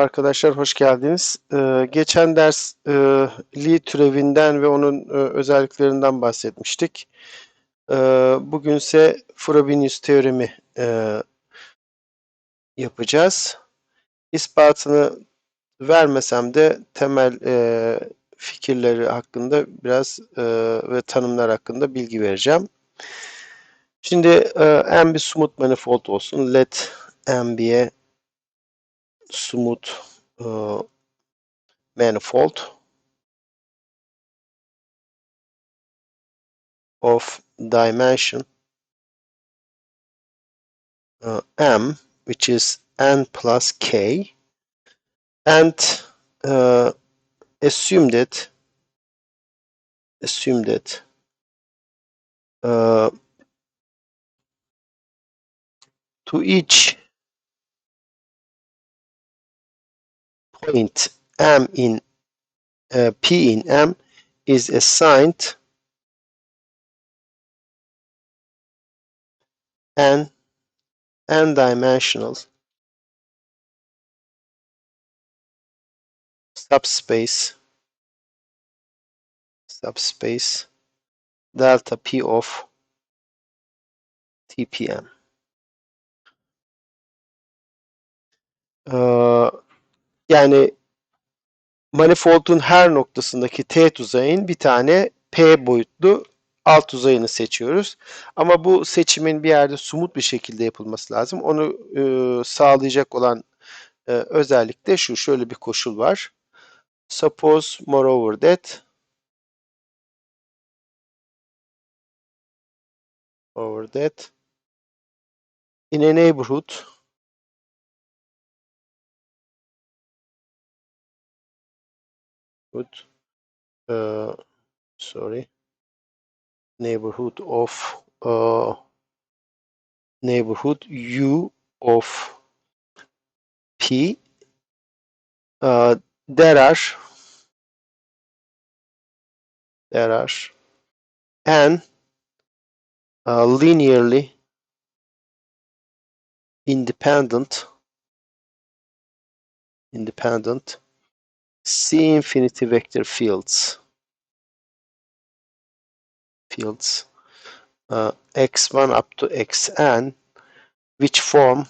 arkadaşlar, hoş geldiniz. Geçen ders Lie türevinden ve onun özelliklerinden bahsetmiştik. Bugünse Frobenius teoremi yapacağız. İspatını vermesem de temel fikirleri hakkında biraz ve tanımlar hakkında bilgi vereceğim. Şimdi M bir smooth manifold olsun. Let M be a smooth manifold of dimension m, which is n plus k, and assume that to each point m in p in m is assigned n-dimensional subspace delta p of tpm. Yani manifoldun her noktasındaki teğet uzayın bir tane p boyutlu alt uzayını seçiyoruz. Ama bu seçimin bir yerde somut bir şekilde yapılması lazım. Onu sağlayacak olan özellik de şu. Şöyle bir koşul var. Suppose moreover that in a neighborhood neighborhood of neighborhood U of P, there are n linearly independent C infinity vector fields x1 up to xn which form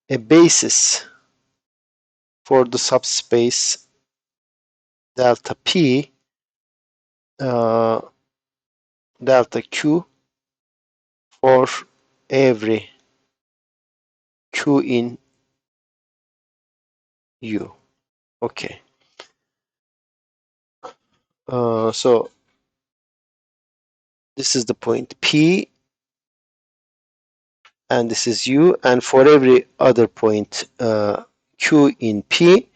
a basis for the subspace delta p delta q for every q in U. Okay. So this is the point P, and this is U, and for every other point Q in P,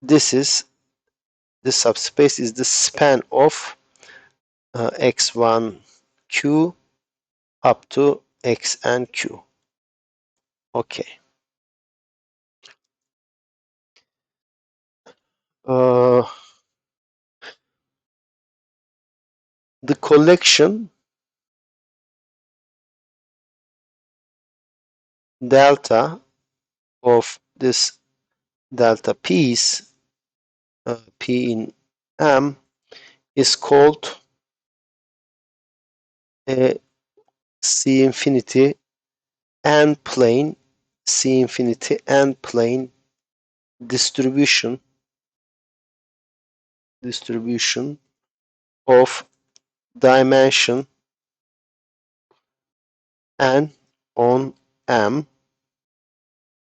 this subspace is the span of x1 Q up to xn Q. Okay. The collection delta of this delta p's p in m is called a C infinity n plane distribution of dimension n on m,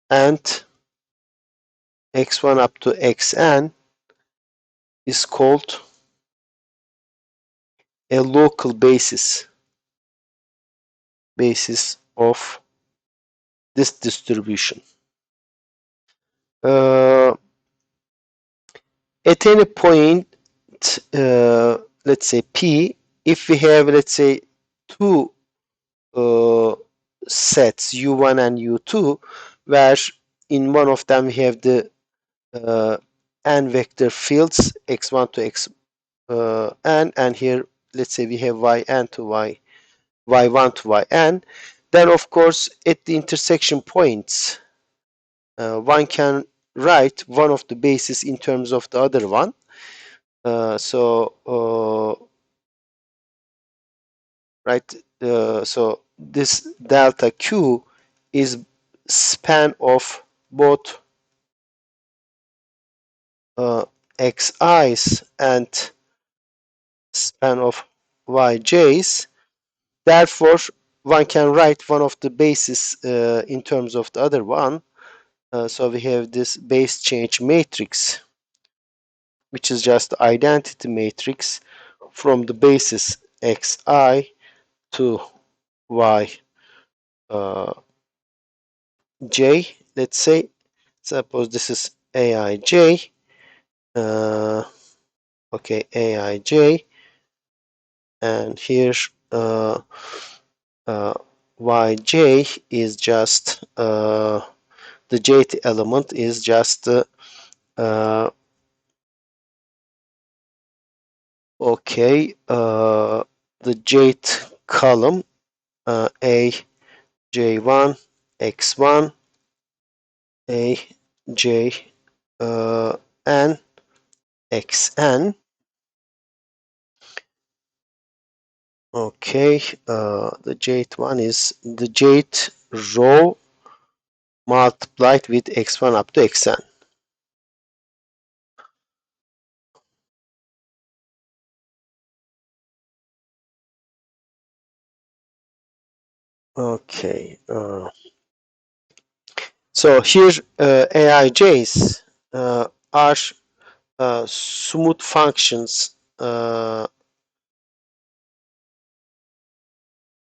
and x1 up to xn is called a local basis of this distribution. At any point, let's say P, if we have, let's say, two sets U1 and U2, where in one of them we have the n vector fields x1 to xn, and here let's say we have yn to y1 to yn, then of course at the intersection points one can write one of the bases in terms of the other one. Right, so this delta q is span of both xi's and span of yj's. Therefore, one can write one of the bases in terms of the other one. So we have this base change matrix, which is just the identity matrix from the bases xi to y j. Let's say, suppose this is aij. Okay, aij, and here yj is just the jth element is just okay, the jth column a j1 x1 a j n xn. Okay, the jth one is the jth row multiplied with x1 up to xn. Okay, so here aij's are smooth functions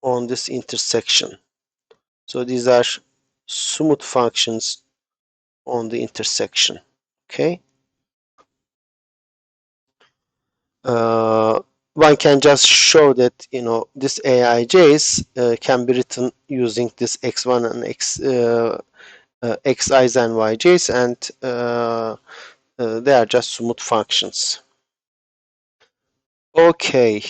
on this intersection. So these are smooth functions on the intersection. Okay. One can just show that this aij's can be written using this x1 and xi's and yj's, and they are just smooth functions. Okay.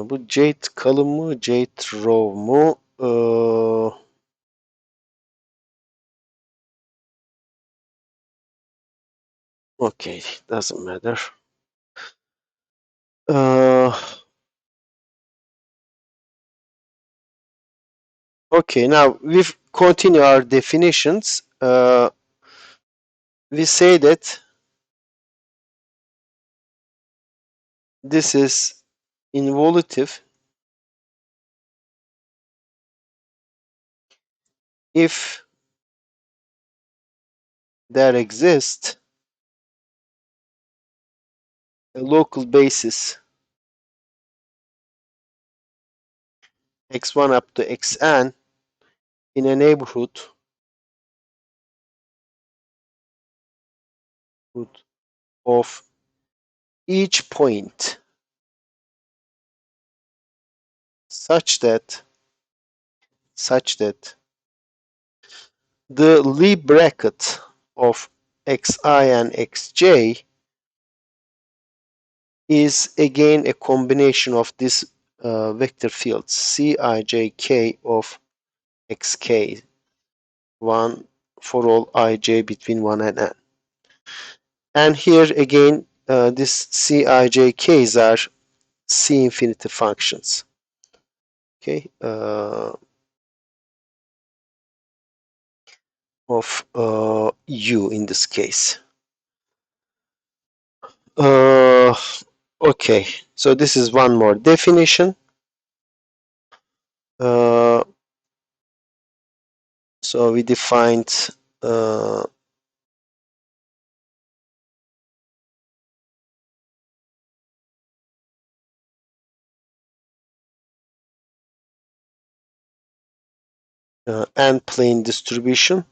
Bu jth column mu, jth row mu? Okay, doesn't matter. Okay, now we continue our definitions. We say that this is involutive if there exists a local basis x1 up to xn in a neighborhood of each point such that the Lie bracket of xi and xj is again a combination of this vector fields Cijk of xk, 1 for all ij between 1 and n. And here again, this Cijk's are C infinity functions. Okay, of u in this case. Okay, so this is one more definition. So we defined n-plane distribution.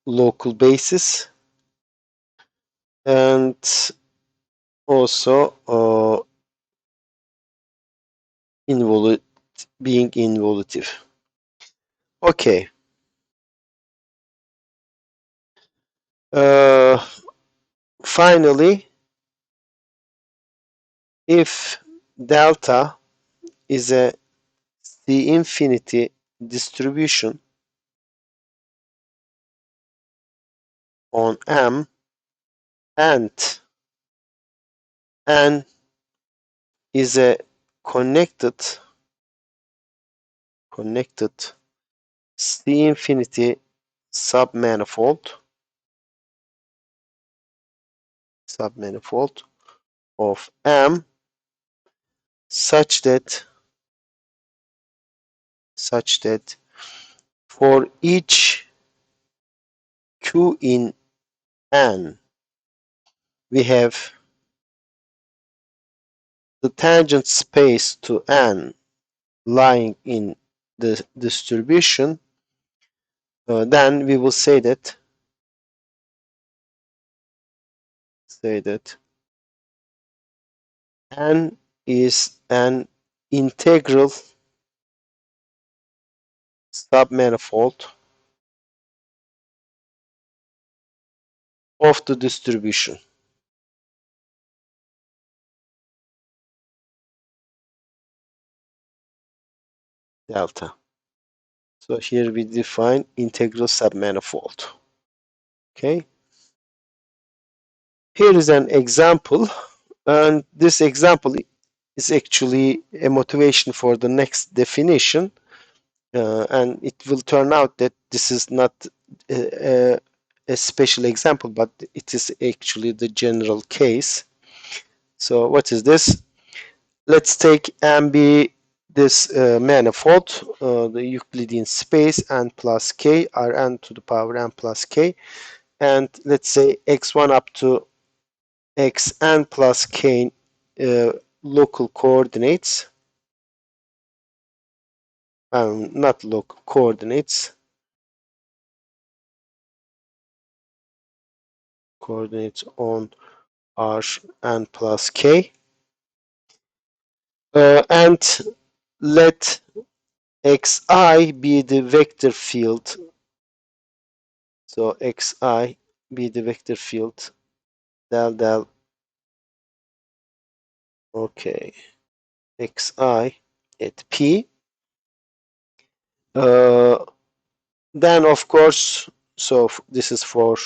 Local basis, and also being involutive. Okay. Finally, if delta is a C infinity distribution on M and N is a connected C infinity submanifold of M such that for each Q in N we have the tangent space to N lying in the distribution, then we will say that N is an integral submanifold of the distribution delta. So here we define integral submanifold. Okay. Here is an example, and this example is actually a motivation for the next definition, and it will turn out that this is not a special example, but it is actually the general case. So what is this? Let's take M be this manifold, the Euclidean space n plus k, Rn to the power n plus k, and let's say x1 up to xn plus k local coordinates, not local coordinates, on Rn plus k, and let xi be the vector field. So xi be the vector field del del, okay, xi at p. Then of course, so this is for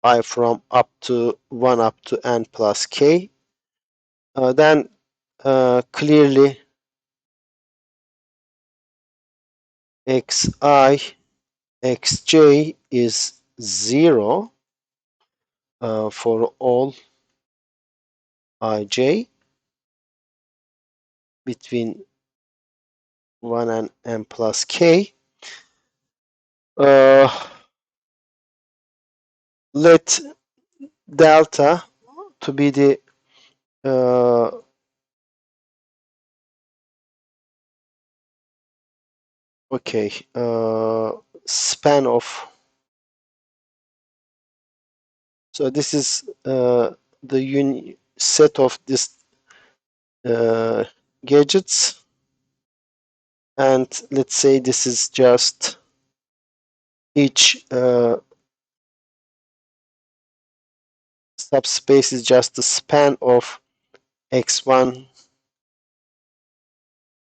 I from up to 1 up to n plus k. Then clearly xi xj is 0 for all ij between 1 and n plus k. Let delta to be the okay, span of, so this is the set of this gadgets, and let's say this is just each subspace is just the span of x1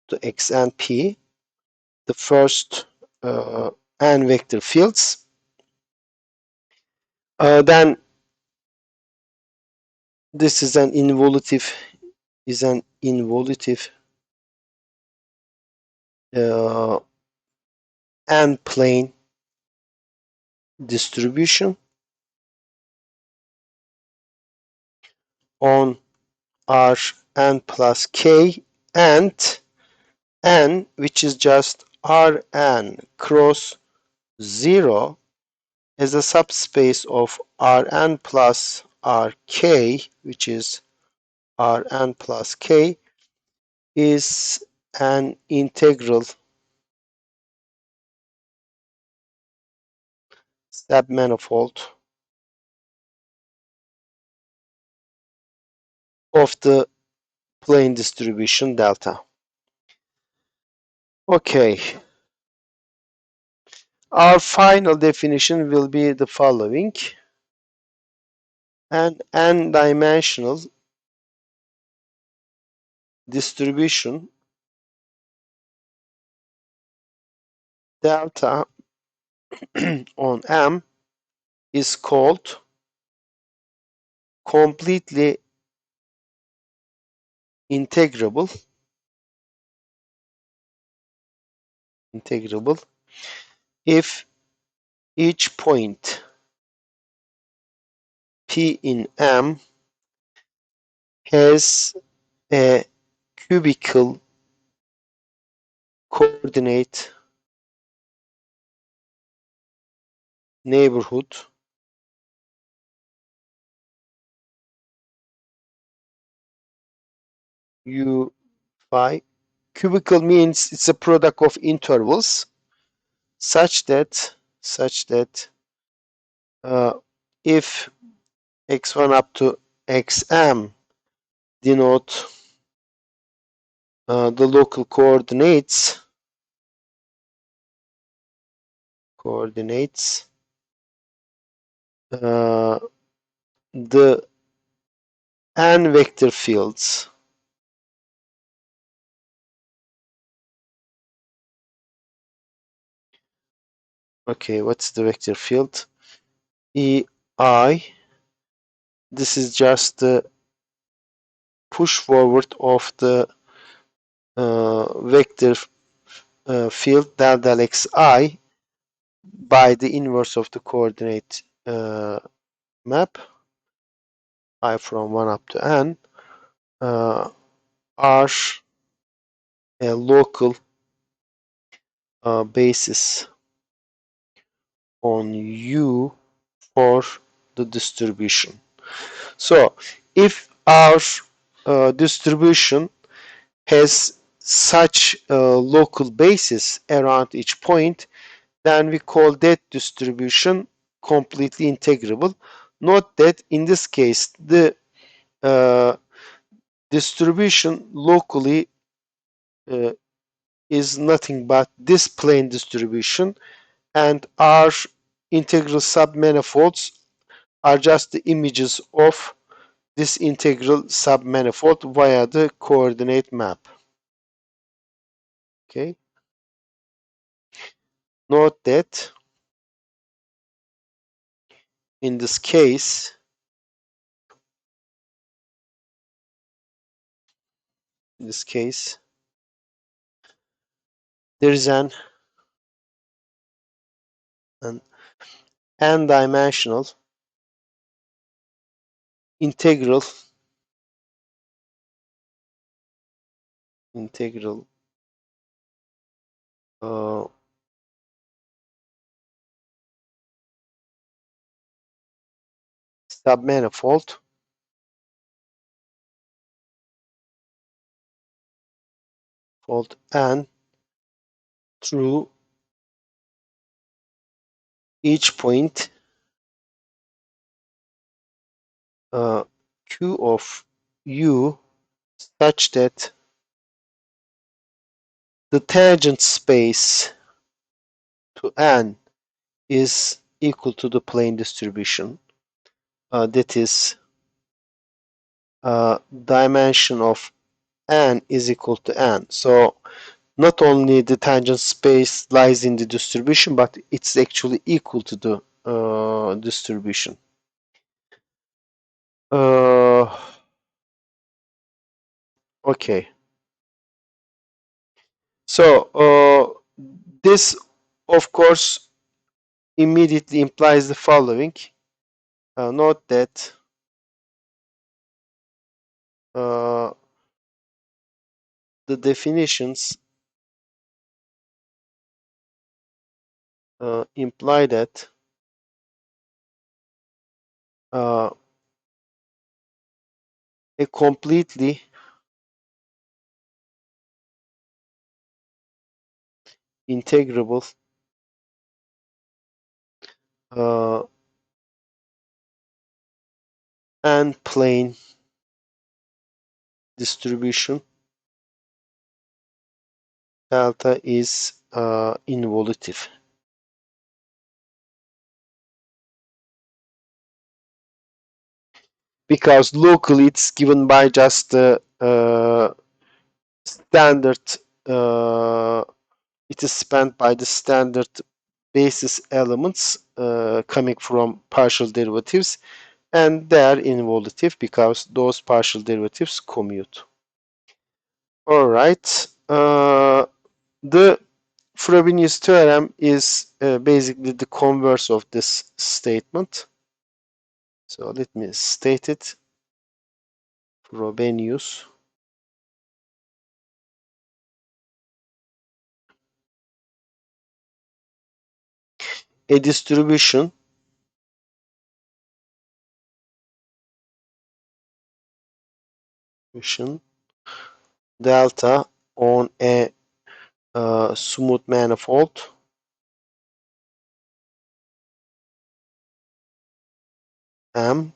to xn p, the first n vector fields. Then this is an involutive n plane distribution on Rn plus k and n, which is just Rn cross 0 as a subspace of Rn plus Rk, which is Rn plus k, is an integral submanifold of the plane distribution delta. Okay. Our final definition will be the following. An n-dimensional distribution delta on M is called completely integrable if each point P in M has a cubical coordinate neighborhood U phi. Cubical means it's a product of intervals such that uh, if x1 up to xm denote the local coordinates the n vector fields. Okay, what's the vector field? EI. This is just the push forward of the vector field del del xi by the inverse of the coordinate map I from 1 up to n are a local basis on U for the distribution. So if our distribution has such a local basis around each point, then we call that distribution completely integrable. Note that in this case the distribution locally uh, is nothing but this plane distribution, and our integral submanifolds are just the images of this integral submanifold via the coordinate map. Okay. Note that in this case, there is an n-dimensional integral uh, submanifold fold n through each point q of u such that the tangent space to n is equal to the plane distribution. That is, dimension of n is equal to n. So not only the tangent space lies in the distribution, but it's actually equal to the distribution. Okay. So this, of course, immediately implies the following. Note that the definitions imply that a completely integrable uh, and plane distribution delta is involutive. Because locally it's given by just the standard, it is spent by the standard basis elements coming from partial derivatives, and they are involutive because those partial derivatives commute. Alright, the Frobenius theorem is basically the converse of this statement. So let me state it. Frobenius a distribution delta on a smooth manifold M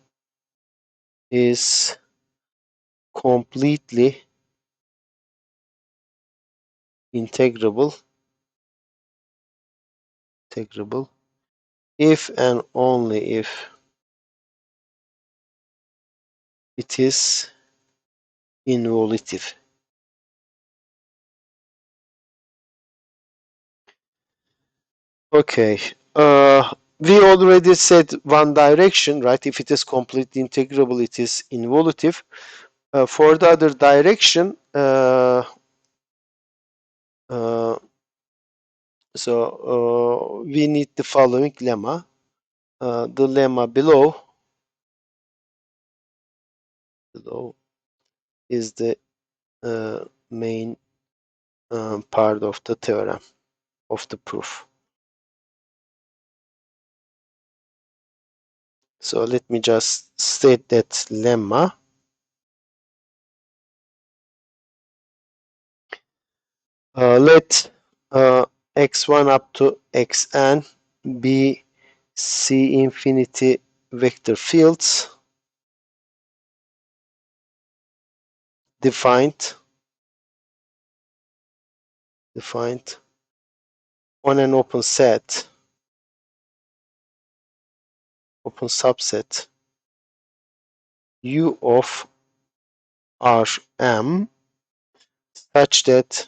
is completely integrable if and only if it is involutive. Okay. We already said one direction, right? If it is completely integrable, it is involutive. For the other direction, we need the following lemma. The lemma below is the main part of the theorem, of the proof. So let me just state that lemma. Let x1 up to xn be C infinity vector fields defined on an open set, open subset U of Rm such that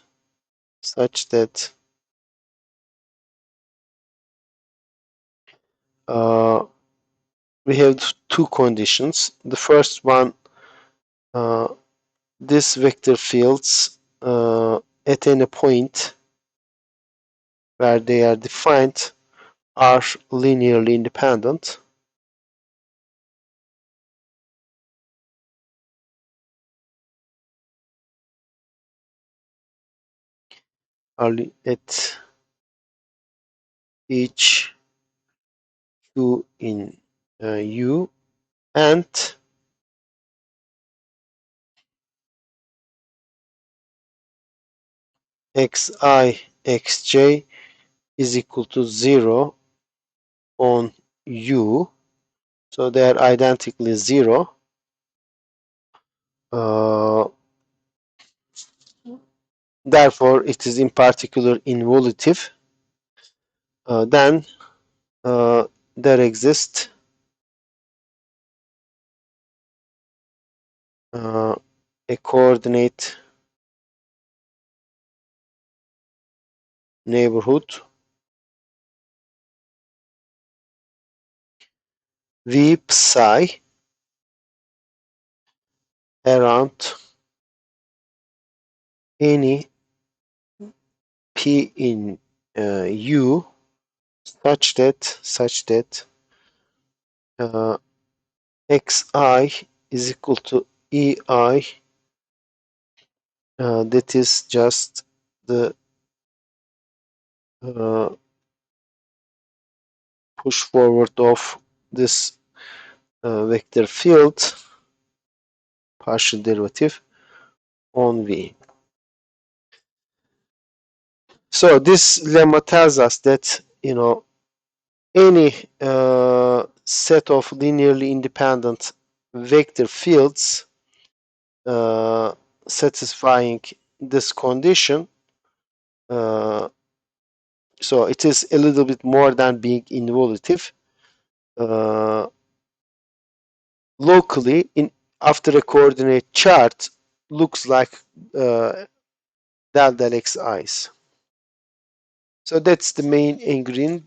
we have two conditions. The first one, these vector fields at any point where they are defined are linearly independent. At each q in U, and xi xj is equal to 0 on U, so they are identically 0. Therefore, it is in particular involutive. Then there exists a coordinate neighborhood V psi around any p in U such that xi is equal to ei, that is just the push forward of this vector field partial derivative on V. So this lemma tells us that, you know, any set of linearly independent vector fields satisfying this condition Uh, so it is a little bit more than being involutive. Uh, Locally, after a coordinate chart, looks like del x i's. So that's the main ingredient,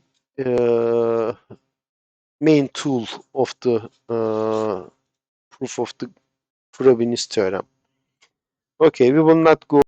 main tool of the proof of the Frobenius theorem. Okay, we will not go